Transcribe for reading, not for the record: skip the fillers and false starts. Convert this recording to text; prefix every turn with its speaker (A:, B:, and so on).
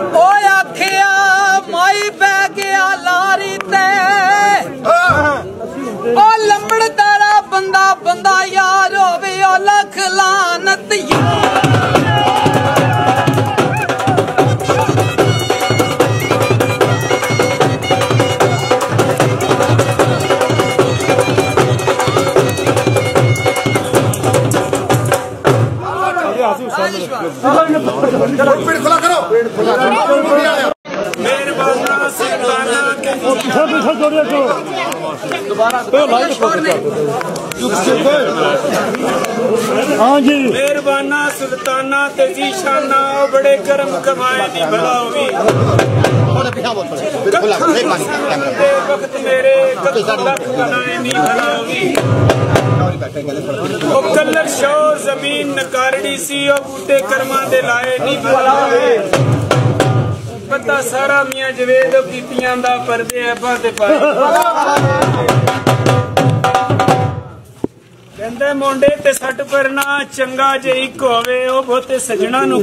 A: ओ आखिया माई पै गया लारी ते ओ लंबड़दारा बंदा बंदा यार होवे ओ लख लानत
B: हाँ जी मेहरबाना सुल्ताना ते जीशाना बड़े करम कमाए दी भला होगी वक्त मेरे लख बनाए नी भला होगी कलर शो जमीन नकारड़ी सी और बूटे कर्मा दे लाए नी भला होगी पता सारा मियां जवेद कीतियां दा परदे है बाते पाए कहंदे मुंडे ते सट परना चंगा जे इक होवे ओ बहुते सजना नू